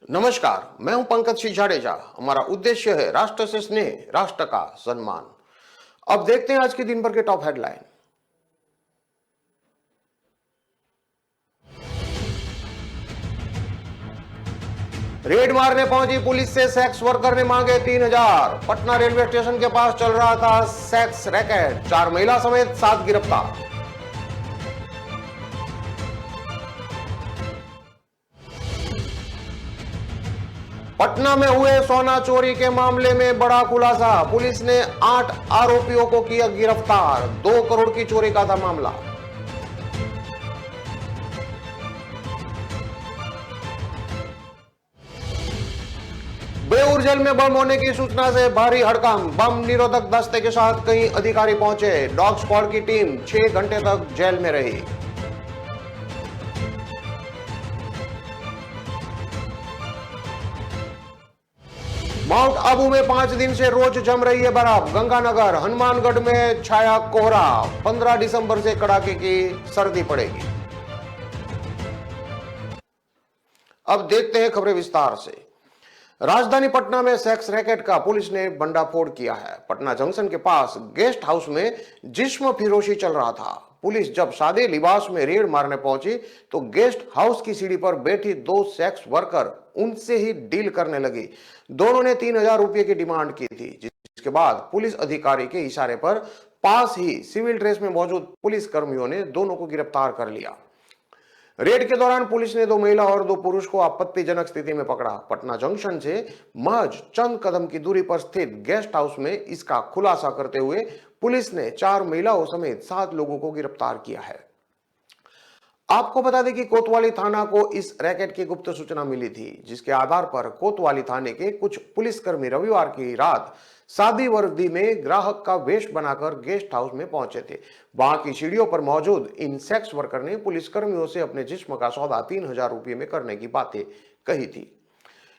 नमस्कार, मैं हूं पंकज सिंह जाडेजा। हमारा उद्देश्य है राष्ट्र से स्नेह, राष्ट्र का सम्मान। अब देखते हैं आज के दिन भर के टॉप हेडलाइन। रेड मारने पहुंची पुलिस से सेक्स वर्कर ने मांगे 3,000। पटना रेलवे स्टेशन के पास चल रहा था सेक्स रैकेट, 4 महिला समेत 7 गिरफ्तार। पटना में हुए सोना चोरी के मामले में बड़ा खुलासा, पुलिस ने 8 आरोपियों को किया गिरफ्तार। 2 करोड़ की चोरी का था मामला। बेऊर जेल में बम होने की सूचना से भारी हड़कंप, बम निरोधक दस्ते के साथ कई अधिकारी पहुंचे। डॉग स्क्वाड की टीम 6 घंटे तक जेल में रही। माउंट आबू में 5 दिन से रोज जम रही है बर्फ। गंगानगर, हनुमानगढ़ में छाया कोहरा। 15 दिसंबर से कड़ाके की सर्दी पड़ेगी। अब देखते हैं खबरें विस्तार से। राजधानी पटना में सेक्स रैकेट का पुलिस ने भंडाफोड़ किया है। पटना जंक्शन के पास गेस्ट हाउस में जिस्म फिरोशी चल रहा था। पुलिस जब सादे लिबास में रेड मारने पहुंची तो गेस्ट हाउस की सीढ़ी पर बैठी 2 सेक्स वर्कर उनसे ही डील करने लगी। दोनों ने 3,000 रुपये की डिमांड की थी, जिसके बाद पुलिस अधिकारी के इशारे पर पास ही सिविल ड्रेस में मौजूद पुलिस कर्मियों ने दोनों को गिरफ्तार कर लिया। रेड के दौरान पुलिस ने 2 महिला और 2 पुरुष को आपत्तिजनक स्थिति में पकड़ा। पटना जंक्शन से महज चंद कदम की दूरी पर स्थित गेस्ट हाउस में इसका खुलासा करते हुए पुलिस ने 4 महिलाओं समेत 7 लोगों को गिरफ्तार किया है। आपको बता दें कि कोतवाली थाना को इस रैकेट की गुप्त सूचना मिली थी, जिसके आधार पर कोतवाली थाने के कुछ पुलिसकर्मी रविवार की रात सादी वर्दी में ग्राहक का वेश बनाकर गेस्ट हाउस में पहुंचे थे। वहां की सीढ़ियों पर मौजूद इन सेक्स वर्कर ने पुलिसकर्मियों से अपने जिस्म का सौदा 3,000 रुपये में करने की बातें कही थी।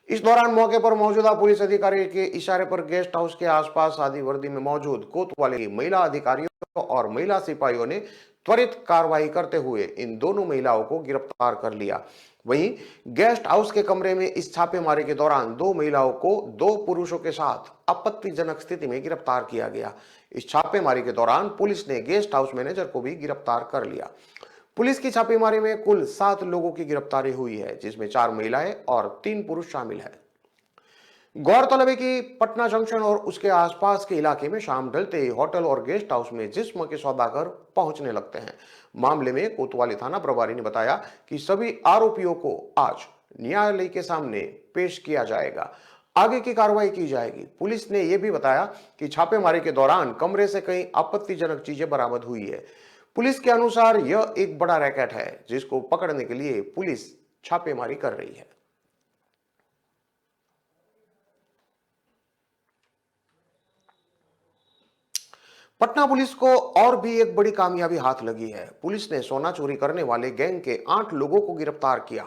इस दौरान मौके पर मौजूदा पुलिस अधिकारी के इशारे पर गेस्ट हाउस के आसपास सादी वर्दी में मौजूद कोतवाली की महिला अधिकारियों और महिला सिपाहियों ने त्वरित कार्रवाई करते हुए इन दोनों महिलाओं को गिरफ्तार कर लिया। वहीं गेस्ट हाउस के कमरे में इस छापेमारी के दौरान 2 महिलाओं को 2 पुरुषों के साथ आपत्तिजनक स्थिति में गिरफ्तार किया गया। इस छापेमारी के दौरान पुलिस ने गेस्ट हाउस मैनेजर को भी गिरफ्तार कर लिया। पुलिस की छापेमारी में कुल 7 लोगों की गिरफ्तारी हुई है, जिसमें 4 महिलाएं और 3 पुरुष शामिल हैं। गौरतलब है कि पटना जंक्शन और उसके आसपास के इलाके में शाम ढलते ही होटल और गेस्ट हाउस में जिस्म के सौदागर पहुंचने लगते हैं। मामले में कोतवाली थाना प्रभारी ने बताया कि सभी आरोपियों को आज न्यायालय के सामने पेश किया जाएगा। आगे की कार्रवाई की जाएगी। पुलिस ने यह भी बताया कि छापेमारी के दौरान कमरे से कई आपत्तिजनक चीजें बरामद हुई है। पुलिस के अनुसार यह एक बड़ा रैकेट है, जिसको पकड़ने के लिए पुलिस छापेमारी कर रही है। पटना पुलिस को और भी एक बड़ी कामयाबी हाथ लगी है। पुलिस ने सोना चोरी करने वाले गैंग के 8 लोगों को गिरफ्तार किया।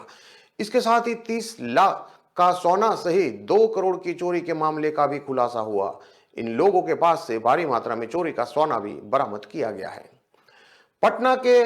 इसके साथ ही 30 लाख का सोना सहित 2 करोड़ की चोरी के मामले का भी खुलासा हुआ। इन लोगों के पास से भारी मात्रा में चोरी का सोना भी बरामद किया गया है। पटना के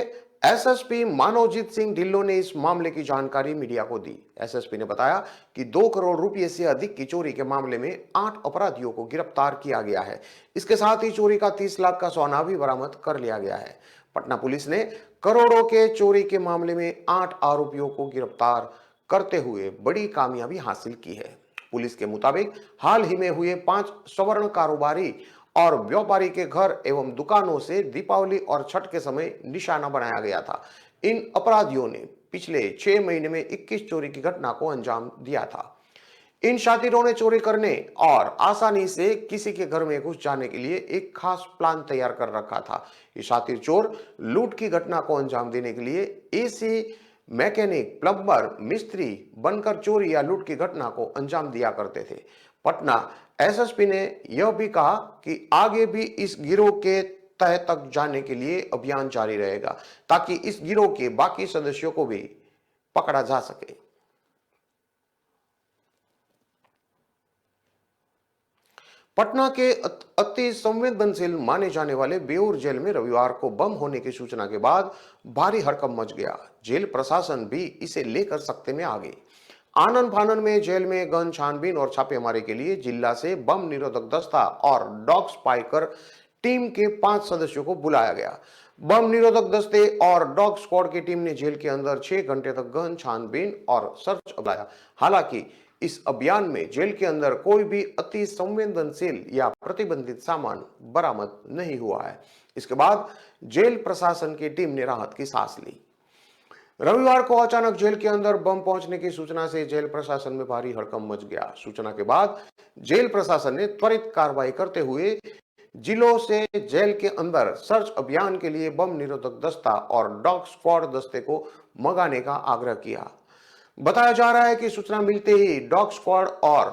एसएसपी मानवजीत सिंह ढिल्लों ने इस मामले की जानकारी मीडिया को दी। एसएसपी ने बताया कि 2 करोड़ रुपए से अधिक की चोरी के मामले में 8 अपराधियों को गिरफ्तार किया गया है। इसके साथ ही चोरी का 30 लाख का सोना भी बरामद कर लिया गया है। पटना पुलिस ने करोड़ों के चोरी के मामले में 8 आरोपियों को गिरफ्तार करते हुए बड़ी कामयाबी हासिल की है। पुलिस के मुताबिक हाल ही में हुए 5 स्वर्ण कारोबारी और व्यापारी के घर एवं दुकानों से दीपावली और छठ के समय निशाना बनाया गया था। इन अपराधियों ने पिछले 6 महीने में 21 चोरी की घटना को अंजाम दिया था। इन शातिरों ने चोरी करने और आसानी से किसी के घर में घुस जाने के लिए एक खास प्लान तैयार कर रखा था। ये शातिर चोर लूट की घटना को अंजाम देने के लिए एसी मैकेनिक, प्लम्बर, मिस्त्री बनकर चोरी या लूट की घटना को अंजाम दिया करते थे। पटना एसएसपी ने यह भी कहा कि आगे भी इस गिरोह के तह तक जाने के लिए अभियान जारी रहेगा, ताकि इस गिरोह के बाकी सदस्यों को भी पकड़ा जा सके। पटना के अति संवेदनशील माने जाने वाले बेऊर जेल में रविवार को बम होने की सूचना के बाद भारी हड़कंप मच गया। जेल प्रशासन भी इसे लेकर सख्ते में आ गई। आनन फानन में जेल में गहन छानबीन और छापेमारी के लिए जिला से बम निरोधक दस्ता और डॉग स्पाइकर टीम के 5 सदस्यों को बुलाया गया। बम निरोधक दस्ते और डॉग स्क्वाड की टीम ने जेल के अंदर 6 घंटे तक गहन छानबीन और सर्च अभियान। हालांकि इस अभियान में जेल के अंदर कोई भी अति संवेदनशील या प्रतिबंधित सामान बरामद नहीं हुआ है। इसके बाद जेल प्रशासन की टीम ने राहत की सांस ली। रविवार को अचानक जेल के अंदर बम पहुंचने की सूचना से जेल प्रशासन में भारी हड़कंप मच गया। सूचना के बाद जेल प्रशासन ने त्वरित कार्रवाई करते हुए जिलों से जेल के अंदर सर्च अभियान के लिए बम निरोधक दस्ता और डॉग स्क्वाड दस्ते को मंगाने का आग्रह किया। बताया जा रहा है कि सूचना मिलते ही डॉग स्क्वाड और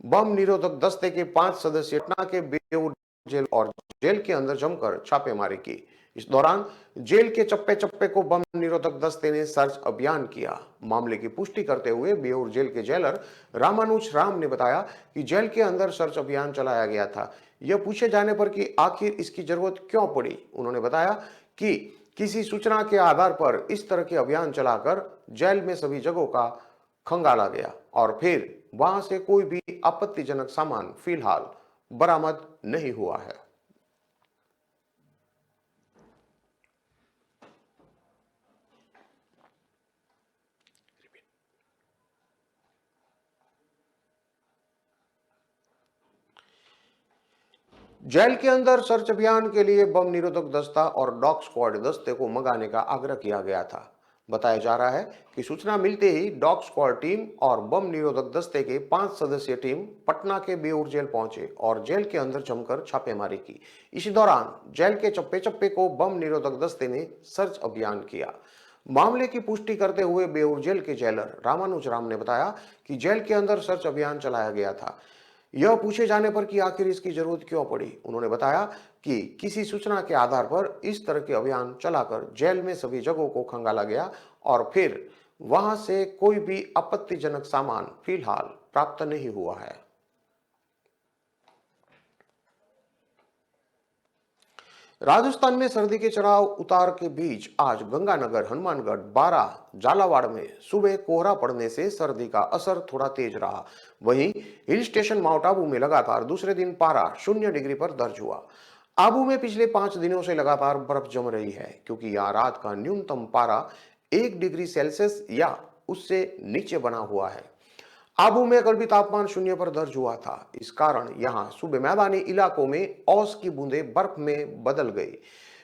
बम निरोधक दस्ते के 5 सदस्य पटना के बेऊर जेल और जेल के अंदर जमकर छापेमारी की। इस दौरान जेल के चप्पे चप्पे को बम निरोधक दस्ते ने सर्च अभियान किया। मामले की पुष्टि करते हुए बेऊर जेल के जेलर रामानुज राम ने बताया कि जेल के अंदर सर्च अभियान चलाया गया था। यह पूछे जाने पर कि आखिर इसकी जरूरत क्यों पड़ी, उन्होंने बताया कि किसी सूचना के आधार पर इस तरह के अभियान चलाकर जेल में सभी जगहों का खंगाला गया और फिर वहां से कोई भी आपत्तिजनक सामान फिलहाल बरामद नहीं हुआ है। जेल के अंदर सर्च अभियान के लिए बम निरोधक दस्ता और डॉग स्क्वाड दस्ते को मंगाने का आग्रह किया गया था। बताया जा रहा है कि सूचना मिलते ही डॉग स्क्वाड टीम और बम निरोधक दस्ते के 5 सदस्यीय टीम पटना के बेऊर जेल पहुंचे और जेल के अंदर जमकर छापेमारी की। इसी दौरान जेल के चप्पे चप्पे को बम निरोधक दस्ते ने सर्च अभियान किया। मामले की पुष्टि करते हुए बेऊर जेल के जेलर रामानुज राम ने बताया कि जेल के अंदर सर्च अभियान चलाया गया था। यह पूछे जाने पर कि आखिर इसकी जरूरत क्यों पड़ी, उन्होंने बताया कि किसी सूचना के आधार पर इस तरह के अभियान चलाकर जेल में सभी जगहों को खंगाला गया और फिर वहां से कोई भी आपत्तिजनक सामान फिलहाल प्राप्त नहीं हुआ है। राजस्थान में सर्दी के चढ़ाव उतार के बीच आज गंगानगर, हनुमानगढ़, बारां, झालावाड़ में सुबह कोहरा पड़ने से सर्दी का असर थोड़ा तेज रहा। वहीं हिल स्टेशन माउंट आबू में लगातार दूसरे दिन पारा 0 डिग्री पर दर्ज हुआ। आबू में पिछले 5 दिनों से लगातार बर्फ जम रही है क्योंकि यहाँ रात का न्यूनतम पारा 1 डिग्री सेल्सियस या उससे नीचे बना हुआ है। आबू में कल भी तापमान 0 पर दर्ज हुआ था। इस कारण यहां सुबह मैदानी इलाकों में औस की बूंदें बर्फ में बदल गई।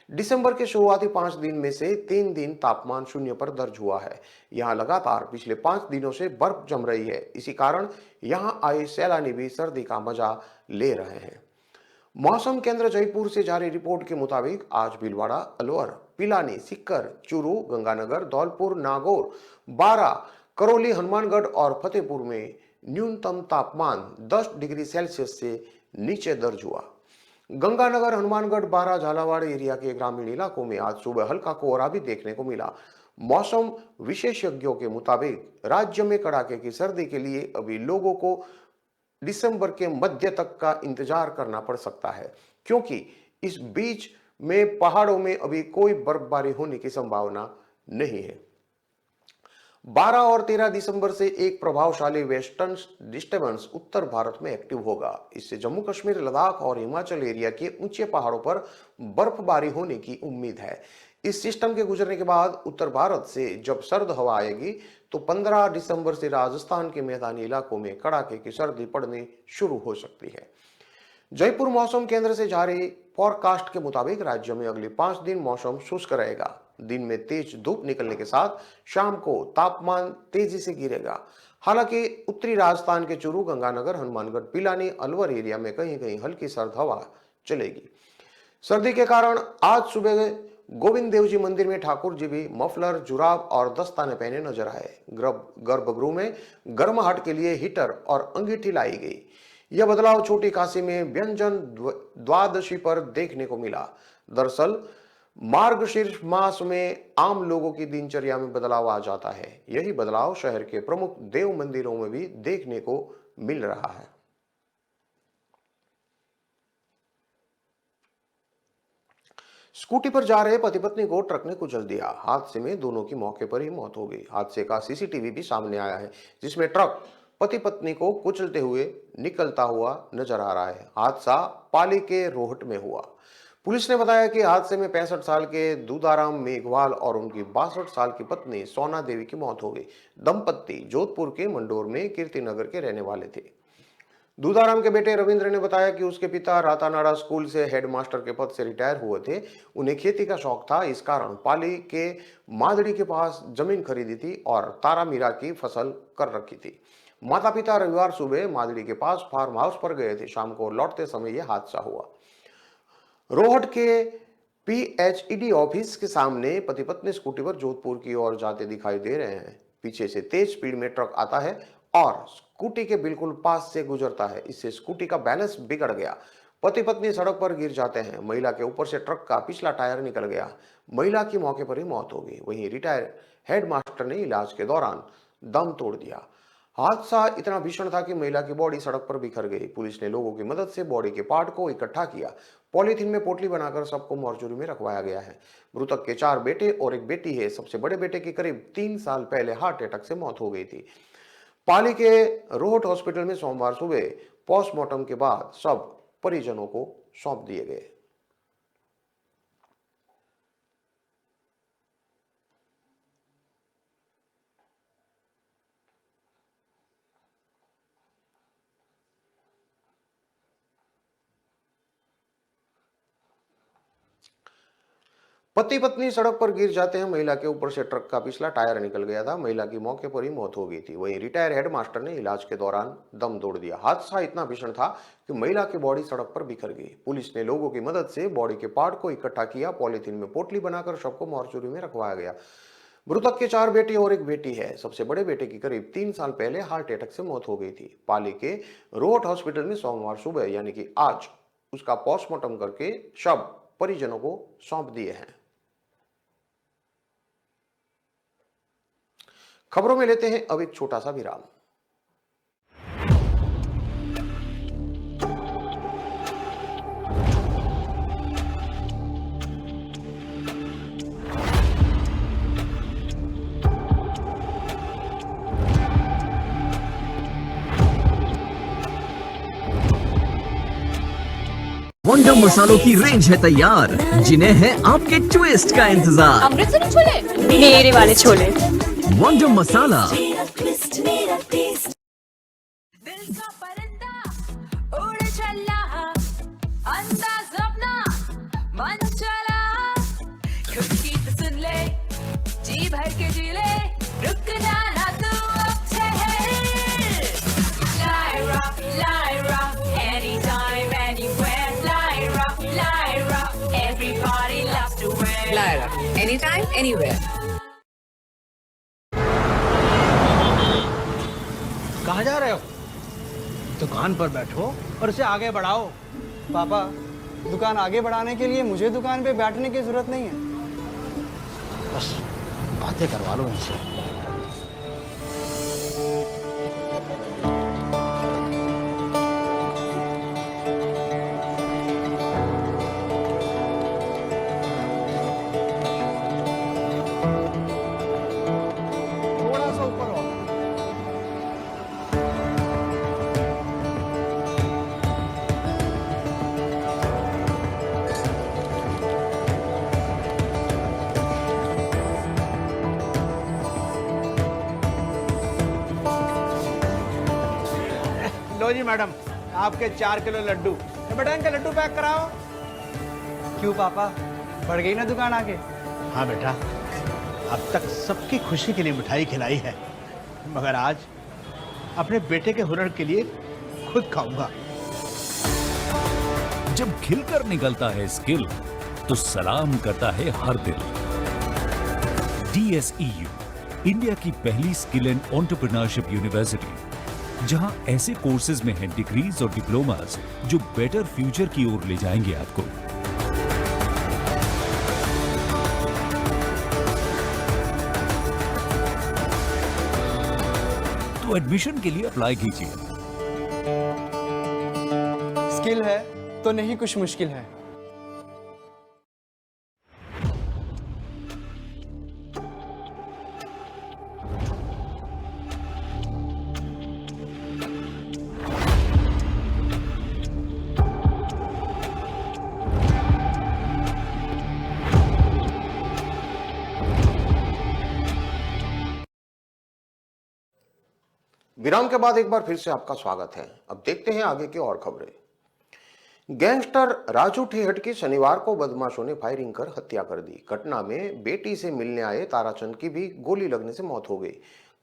दिसंबर के शुरुआती 5 दिन में से 3 दिन तापमान 0 पर दर्ज हुआ है। यहां लगातार पिछले 5 दिनों से बर्फ जम रही है। इसी कारण यहां आए सैलानी भी सर्दी का मजा ले रहे हैं। मौसम केंद्र जयपुर से जारी रिपोर्ट के मुताबिक आज भीलवाड़ा, अलवर, पिलानी, सीकर, चूरू, गंगानगर, धौलपुर, नागौर, बारां, करौली, हनुमानगढ़ और फतेहपुर में न्यूनतम तापमान 10 डिग्री सेल्सियस से नीचे दर्ज हुआ। गंगानगर, हनुमानगढ़, बारां, झालावाड़ एरिया के ग्रामीण इलाकों में आज सुबह हल्का कोहरा भी देखने को मिला। मौसम विशेषज्ञों के मुताबिक राज्य में कड़ाके की सर्दी के लिए अभी लोगों को दिसंबर के मध्य तक का इंतजार करना पड़ सकता है क्योंकि इस बीच में पहाड़ों में अभी कोई बर्फबारी होने की संभावना नहीं है। 12 और 13 दिसंबर से एक प्रभावशाली वेस्टर्न डिस्टर्बेंस उत्तर भारत में एक्टिव होगा। इससे जम्मू कश्मीर, लद्दाख और हिमाचल एरिया के ऊंचे पहाड़ों पर बर्फबारी होने की उम्मीद है। इस सिस्टम के गुजरने के बाद उत्तर भारत से जब सर्द हवा आएगी तो 15 दिसंबर से राजस्थान के मैदानी इलाकों में कड़ाके की सर्दी पड़नी शुरू हो सकती है। जयपुर मौसम केंद्र से जारी फोरकास्ट के मुताबिक राज्य में अगले 5 दिन मौसम शुष्क रहेगा। दिन में तेज धूप निकलने के साथ शाम को तापमान तेजी से गिरेगा। हालांकि उत्तरी राजस्थान के चूरू, गंगानगर, हनुमानगढ़, पिलानी, अलवर एरिया में कहीं कहीं हल्की सर्द हवा चलेगी। सर्दी के कारण आज सुबह गोविंद देव जी मंदिर में ठाकुर जी भी मफलर, जुराब और दस्ताने पहने नजर आए। गर्भगृह में गर्माहट के लिए हीटर और अंगीठी लाई गई। यह बदलाव छोटी काशी में व्यंजन द्वादशी पर देखने को मिला। दरअसल मार्गशीर्ष मास में आम लोगों की दिनचर्या में बदलाव आ जाता है। यही बदलाव शहर के प्रमुख देव मंदिरों में भी देखने को मिल रहा है। स्कूटी पर जा रहे पति पत्नी को ट्रक ने कुचल दिया। हादसे में दोनों की मौके पर ही मौत हो गई। हादसे का सीसीटीवी भी सामने आया है, जिसमें ट्रक पति पत्नी को कुचलते हुए निकलता हुआ नजर आ रहा है। हादसा पाली के रोहट में हुआ। पुलिस ने बताया कि हादसे में 65 साल के दूधाराम मेघवाल और उनकी 62 साल की पत्नी सोना देवी की मौत हो गई। दंपत्ति जोधपुर के मंडोर में कीर्तिनगर के रहने वाले थे। दूधाराम के बेटे रविंद्र ने बताया कि उसके पिता रातानाड़ा स्कूल से हेडमास्टर के पद से रिटायर हुए थे। उन्हें खेती का शौक था, इस कारण पाली के मादड़ी के पास जमीन खरीदी थी और तारामीरा की फसल कर रखी थी। माता पिता रविवार सुबह मादड़ी के पास फार्म हाउस पर गए थे। शाम को लौटते समय यह हादसा हुआ। रोहट के पीएचईडी ऑफिस के सामने पति पत्नी स्कूटी पर जोधपुर की ओर जाते दिखाई दे रहे हैं। पीछे से तेज स्पीड में ट्रक आता है और स्कूटी के बिल्कुल पास से गुजरता है। इससे स्कूटी का बैलेंस बिगड़ गया। पति पत्नी सड़क पर गिर जाते हैं। महिला के ऊपर से ट्रक का पिछला टायर निकल गया। महिला की मौके पर ही मौत हो गई। वहीं रिटायर हेडमास्टर ने इलाज के दौरान दम तोड़ दिया। हादसा इतना भीषण था कि महिला की बॉडी सड़क पर बिखर गई। पुलिस ने लोगों की मदद से बॉडी के पार्ट को इकट्ठा किया। पॉलीथीन में पोटली बनाकर सबको मॉर्चरी में रखवाया गया है। मृतक के 4 बेटे और एक बेटी है। सबसे बड़े बेटे की करीब 3 साल पहले हार्ट अटैक से मौत हो गई थी। पाली के रोहट हॉस्पिटल में सोमवार सुबह पोस्टमार्टम के बाद सब परिजनों को सौंप दिए गए। पति पत्नी सड़क पर गिर जाते हैं। महिला के ऊपर से ट्रक का पिछला टायर निकल गया था। महिला की मौके पर ही मौत हो गई थी। वहीं रिटायर हेडमास्टर ने इलाज के दौरान दम तोड़ दिया। हादसा इतना भीषण था कि महिला की बॉडी सड़क पर बिखर गई। पुलिस ने लोगों की मदद से बॉडी के पार्ट को इकट्ठा किया। पॉलीथीन में पोटली बनाकर शव को मॉर्चरी में रखवाया गया। मृतक के 4 बेटे और एक बेटी है। सबसे बड़े बेटे की करीब 3 साल पहले हार्ट अटैक से मौत हो गई थी। पाली के रोहट हॉस्पिटल में सोमवार सुबह यानी कि आज उसका पोस्टमार्टम करके शव परिजनों को सौंप दिए हैं। खबरों में लेते हैं अब एक छोटा सा विराम। वंडर मसालों की रेंज है तैयार, जिन्हें है आपके ट्विस्ट का इंतजार। अमृतसरी छोले, मेरे वाले छोले। वंडर मसाला। दिल का परिंदा उड़ चला, अंदाज अपना मन चला, खुद की तो सुन ले, जी भर के जी ले, रुक जाना तू अब ठहर। Lyra, anytime, anywhere. Lyra, everybody loves to wear. Lyra, anytime, anywhere. कहाँ जा रहे हो? दुकान पर बैठो और उसे आगे बढ़ाओ। पापा, दुकान आगे बढ़ाने के लिए मुझे दुकान पे बैठने की जरूरत नहीं है। बस बातें करवा लो उनसे। थोड़ा सा ऊपर हो। लो जी मैडम, आपके 4 किलो लड्डू। बेटा इनका लड्डू पैक कराओ। क्यों पापा, बढ़ गई ना दुकान आगे? हाँ बेटा, अब तक सबकी खुशी के लिए मिठाई खिलाई है, मगर आज अपने बेटे के हुनर के लिए खुद खाऊंगा। जब खिलकर निकलता है स्किल, तो सलाम करता है हर दिल। DSEU, इंडिया की पहली स्किल एंड एंटरप्रेन्योरशिप यूनिवर्सिटी, जहां ऐसे कोर्सेज में हैं डिग्रीज और डिप्लोमास जो बेटर फ्यूचर की ओर ले जाएंगे आपको। तो एडमिशन के लिए अप्लाई कीजिए। स्किल है तो नहीं कुछ मुश्किल है। विराम के बाद एक बार फिर से आपका स्वागत है। अब देखते हैं आगे की और खबरें। गैंगस्टर राजू ठेहट की शनिवार को बदमाशों ने फायरिंग कर हत्या कर दी। घटना में बेटी से मिलने आए ताराचंद की भी गोली लगने से मौत हो गई।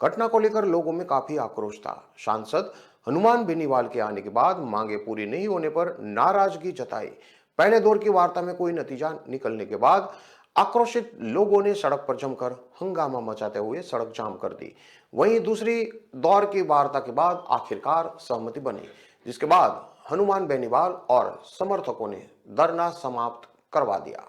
घटना को लेकर लोगों में काफी आक्रोश था। सांसद हनुमान बेनीवाल के आने के बाद मांगे पूरी नहीं होने पर नाराजगी जताई। पहले दौर की वार्ता में कोई नतीजा निकलने के बाद आक्रोशित लोगों ने सड़क पर जमकर हंगामा मचाते हुए सड़क जाम कर दी। वहीं दूसरी दौर की वार्ता के बाद आखिरकार सहमति बनी, जिसके बाद हनुमान बेनीवाल और समर्थकों ने धरना समाप्त करवा दिया।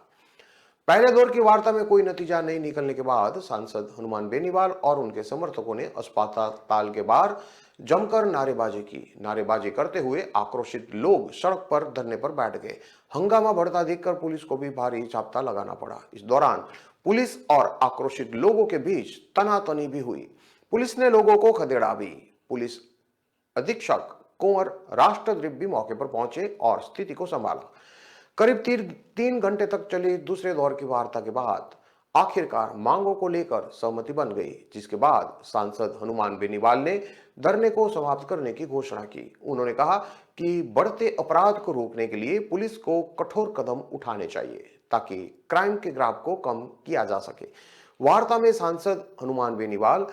पहले दौर की वार्ता में कोई नतीजा नहीं निकलने के बाद सांसद हनुमान बेनीवाल और उनके समर्थकों ने अस्पताल के बाहर जमकर नारेबाजी करते हुए आक्रोशित लोग सड़क पर धरने पर बैठ गए। हंगामा बढ़ता देखकर पुलिस को भी भारी जाप्ता लगाना पड़ा। इस दौरान पुलिस और आक्रोशित लोगों के बीच तनातनी भी हुई। पुलिस ने लोगों को खदेड़ा भी। पुलिस अधीक्षक कुंवर राष्ट्रदीप भी मौके पर पहुंचे और स्थिति को संभाला। करीब 3 घंटे तक चली दूसरे दौर की वार्ता के बाद आखिरकार मांगों को लेकर सहमति बन गई, जिसके बाद सांसद हनुमान बेनीवाल ने धरने को समाप्त करने की घोषणा की। उन्होंने कहा कि बढ़ते अपराध को रोकने के लिए पुलिस को कठोर कदम उठाने चाहिए ताकि क्राइम के ग्राफ को कम किया जा सके। वार्ता में सांसद हनुमान बेनीवाल,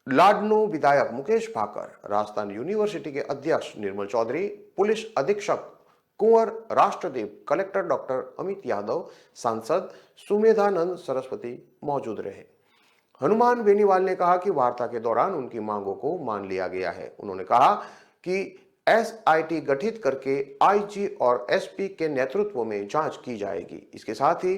लाडनो विधायक मुकेश भाकर, राजस्थान यूनिवर्सिटी के अध्यक्ष निर्मल चौधरी, पुलिस अधीक्षक कुंवर राष्ट्रदीप, कलेक्टर डॉक्टर अमित यादव, सांसद सुमेधानंद सरस्वती मौजूद रहे। हनुमान बेनीवाल ने कहा कि वार्ता के दौरान उनकी मांगों को मान लिया गया है। उन्होंने कहा कि एसआईटी गठित करके आईजी और एसपी के नेतृत्व में जांच की जाएगी। इसके साथ ही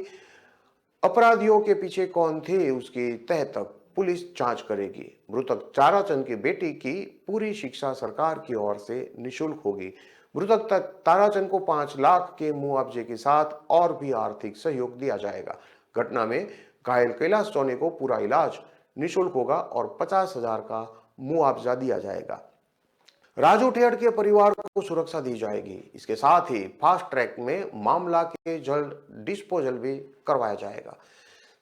अपराधियों के पीछे कौन थे उसकी तह तक पुलिस जांच करेगी। मृतक ताराचंद की बेटी की पूरी शिक्षा सरकार की ओर से निःशुल्क होगी। मृतक ताराचंद को 5 लाख के मुआवजे के साथ और भी आर्थिक सहयोग दिया जाएगा। घटना में घायल कैलाश सोनी को पूरा इलाज निःशुल्क होगा और 50,000 का मुआवजा दिया जाएगा। राजू ठेहट के परिवार को सुरक्षा दी जाएगी। इसके साथ ही फास्ट ट्रैक में मामला के जल्द डिस्पोजल भी करवाया जाएगा।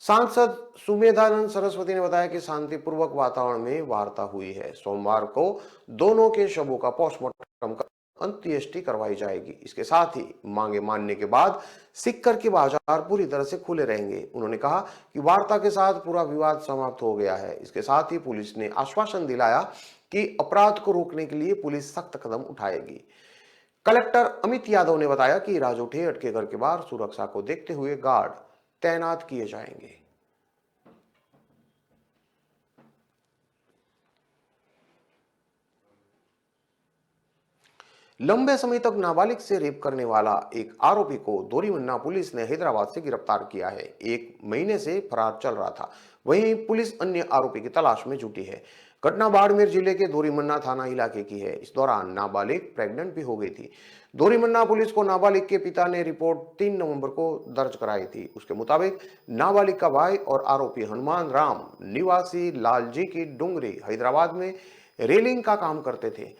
सांसद सुमेधानंद सरस्वती ने बताया कि शांतिपूर्वक वातावरण में वार्ता हुई है। सोमवार को दोनों के शवों का पोस्टमार्टम कर अंत्येष्टि करवाई जाएगी। इसके साथ ही मांगे मानने के बाद सिक्कर के बाजार पूरी तरह से खुले रहेंगे। उन्होंने कहा कि वार्ता के साथ पूरा विवाद समाप्त हो गया है। इसके साथ ही पुलिस ने आश्वासन दिलाया कि अपराध को रोकने के लिए पुलिस सख्त कदम उठाएगी। कलेक्टर अमित यादव ने बताया कि राजू ठेहट के घर के बाहर सुरक्षा को देखते हुए गार्ड तैनात किए जाएंगे। लंबे समय तक नाबालिग से रेप करने वाला एक आरोपी को दोरीमन्ना पुलिस ने हैदराबाद से गिरफ्तार किया है। 1 महीने से फरार चल रहा था। वहीं पुलिस अन्य आरोपी की तलाश में जुटी है। घटना बाड़मेर जिले के दोरीमन्ना थाना इलाके की है। इस दौरान नाबालिग प्रेग्नेंट भी हो गई थी। दोरीमन्ना पुलिस को नाबालिग के पिता ने रिपोर्ट 3 नवंबर को दर्ज कराई थी। उसके मुताबिक नाबालिग का भाई और आरोपी हनुमान राम निवासी लालजी की डुंगरी हैदराबाद में रेलिंग का काम करते थे।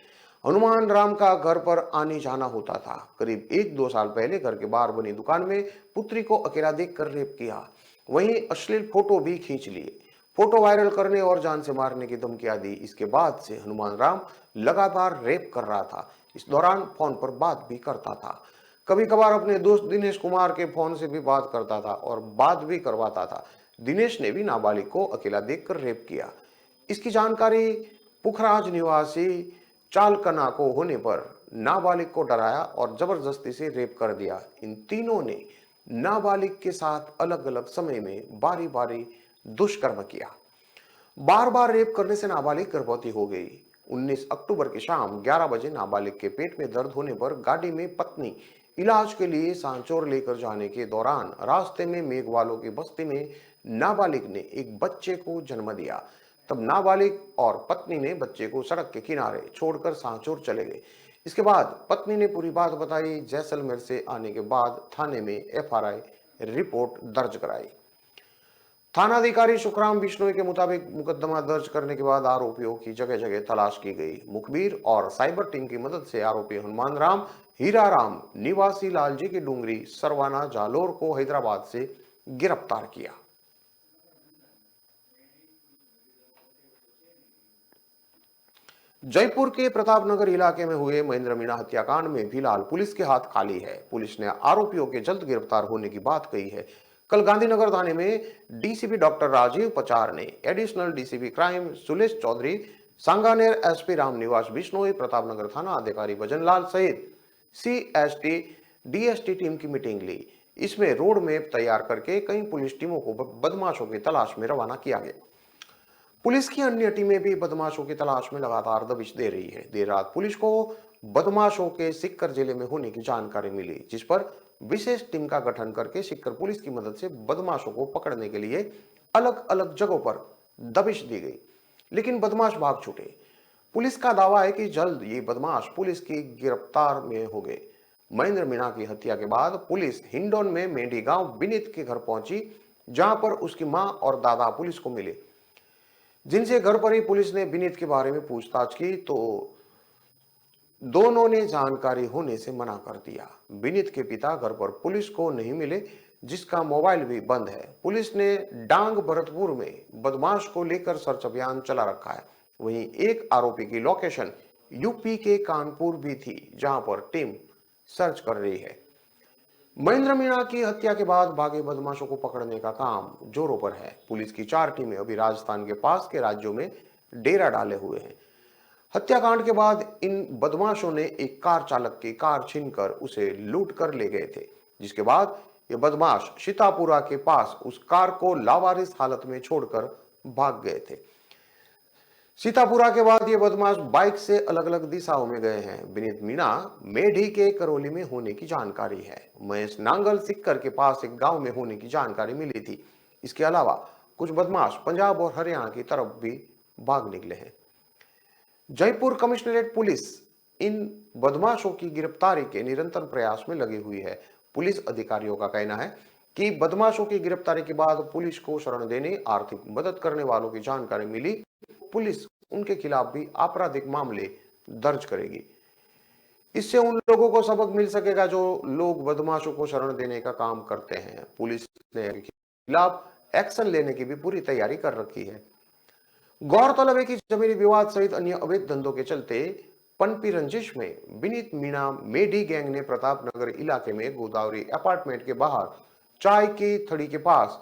हनुमान राम का घर पर आने जाना होता था। करीब 1-2 साल पहले घर के बाहर बनी दुकान में पुत्री को अकेला देखकर रेप किया। वहीं अश्लील फोटो भी खींच लिए। फोटो वायरल करने और जान से मारने की धमकियां दी। इसके बाद से हनुमान राम लगातार रेप कर रहा था। इस दौरान फोन पर बात भी करता था। कभी कभार अपने दोस्त दिनेश कुमार के फोन से भी बात करता था और बात भी करवाता था। दिनेश ने भी नाबालिग को अकेला देखकर रेप किया। इसकी जानकारी पुखराज निवासी चालकना को होने पर नाबालिग को डराया और जबरदस्ती से रेप कर दिया। इन तीनों ने नाबालिग के साथ अलग अलग समय में बारी बारी दुष्कर्म किया। बार बार रेप करने से नाबालिग गर्भवती हो गई। 19 अक्टूबर की शाम 11 बजे नाबालिग के पेट में दर्द होने पर गाड़ी में पत्नी इलाज के लिए सांचौर लेकर जाने के दौरान रास्ते में मेघवालों की बस्ती में नाबालिग ने एक बच्चे को जन्म दिया। तब नाबालिग और पत्नी ने बच्चे को सड़क के किनारे छोड़कर सांचौर चले गए। इसके बाद पत्नी ने पूरी बात बताई। जैसलमेर से आने के बाद थाने में एफआईआर रिपोर्ट दर्ज कराई। थानाधिकारी सुखराम बिश्नोई के मुताबिक मुकदमा दर्ज करने के बाद आरोपियों की जगह जगह तलाश की गई। मुखबिर और साइबर टीम की मदद से आरोपी हनुमान राम हीरा राम निवासी लालजी की डूंगरी सरवाना जालोर को हैदराबाद से गिरफ्तार किया। जयपुर के प्रतापनगर इलाके में हुए महेंद्र मीणा हत्याकांड में फिलहाल पुलिस के हाथ खाली है। पुलिस ने आरोपियों के जल्द गिरफ्तार होने की बात कही है। कल गांधीनगर थाने में डीसीपी डॉक्टर राजीव पचार ने additional DCP crime Sulesh Chaudhary, Sanganer SP Ramniwas Bishnoi, Pratapnagar थाना अधिकारी भजनलाल सहित सीएसटी डीएसटी टीम की मीटिंग ली। इसमें रोड मैप तैयार करके कई पुलिस टीमों को बदमाशों की तलाश में रवाना किया गया। पुलिस की अन्य टीमें भी बदमाशों की तलाश में लगातार दबिश दे रही है। देर रात पुलिस को बदमाशों के सिक्कर जिले में होने की जानकारी मिली, जिस पर विशेष टीम का गठन करके सिक्कर पुलिस की मदद से बदमाशों को पकड़ने के लिए अलग अलग जगहों पर दबिश दी गई, लेकिन बदमाश भाग छूटे। पुलिस का दावा है कि जल्द ये बदमाश पुलिस की गिरफ्तार में हो गए। महेंद्र मीणा की हत्या के बाद पुलिस हिंडौन में मेंढी गांव विनीत के घर पहुंची, जहां पर उसकी मां और दादा पुलिस को मिले, जिनसे घर पर ही पुलिस ने विनीत के बारे में पूछताछ की तो दोनों ने जानकारी होने से मना कर दिया। विनीत के पिता घर पर पुलिस को नहीं मिले, जिसका मोबाइल भी बंद है। पुलिस ने डांग भरतपुर में बदमाश को लेकर सर्च अभियान चला रखा है। वहीं एक आरोपी की लोकेशन यूपी के कानपुर भी थी, जहां पर टीम सर्च कर रही है। महेंद्र मीणा की हत्या के बाद भागे बदमाशों को पकड़ने का काम जोरों पर है। पुलिस की 4 टीमें अभी राजस्थान के पास के राज्यों में डेरा डाले हुए हैं। हत्याकांड के बाद इन बदमाशों ने एक कार चालक की कार छीनकर उसे लूट कर ले गए थे, जिसके बाद ये बदमाश सीतापुरा के पास उस कार को लावारिस हालत में छोड़कर भाग गए थे। सीतापुरा के बाद ये बदमाश बाइक से अलग अलग दिशाओं में गए हैं। विनीत मीणा मेढी के करौली में होने की जानकारी है। महेश नांगल सिक्कर के पास एक गांव में होने की जानकारी मिली थी। इसके अलावा कुछ बदमाश पंजाब और हरियाणा की तरफ भी भाग निकले हैं। जयपुर कमिश्नरेट पुलिस इन बदमाशों की गिरफ्तारी के निरंतर प्रयास में लगी हुई है। पुलिस अधिकारियों का कहना है कि बदमाशों की गिरफ्तारी के बाद पुलिस को शरण देने, आर्थिक मदद करने वालों की जानकारी मिली। पुलिस उनके खिलाफ भी आपराधिक मामले दर्ज करेगी। इससे उन लोगों को सबक मिल सकेगा जो लोग बदमाशों को शरण देने का काम करते हैं। पुलिस ने खिलाफ एक्शन लेने की भी पूरी तैयारी कर रखी है। गौरतलब है कि जमीनी विवाद सहित अन्य अवैध धंधों के चलते पनपी रंजिश में विनीत मीणा मेढी गैंग ने प्रतापनगर इलाके में गोदावरी अपार्टमेंट के बाहर चाय की थड़ी के पास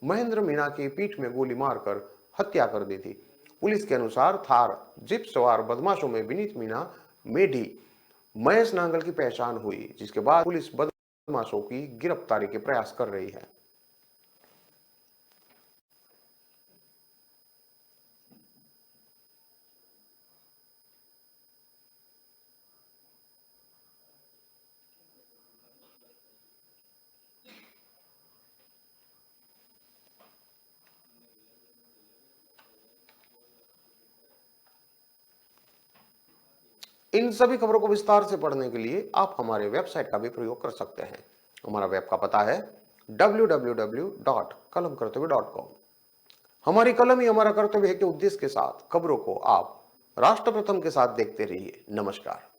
महेंद्र मीणा की पीठ में गोली मारकर हत्या कर दी थी। पुलिस के अनुसार थार जीप सवार बदमाशों में विनीत मीणा, मेढी, महेश नांगल की पहचान हुई, जिसके बाद पुलिस बदमाशों की गिरफ्तारी के प्रयास कर रही है। इन सभी खबरों को विस्तार से पढ़ने के लिए आप हमारे वेबसाइट का भी प्रयोग कर सकते हैं। हमारा वेब का पता है www.kalamkartavya.com। हमारी कलम ही हमारा कर्तव्य है के उद्देश्य के साथ खबरों को आप राष्ट्र प्रथम के साथ देखते रहिए। नमस्कार।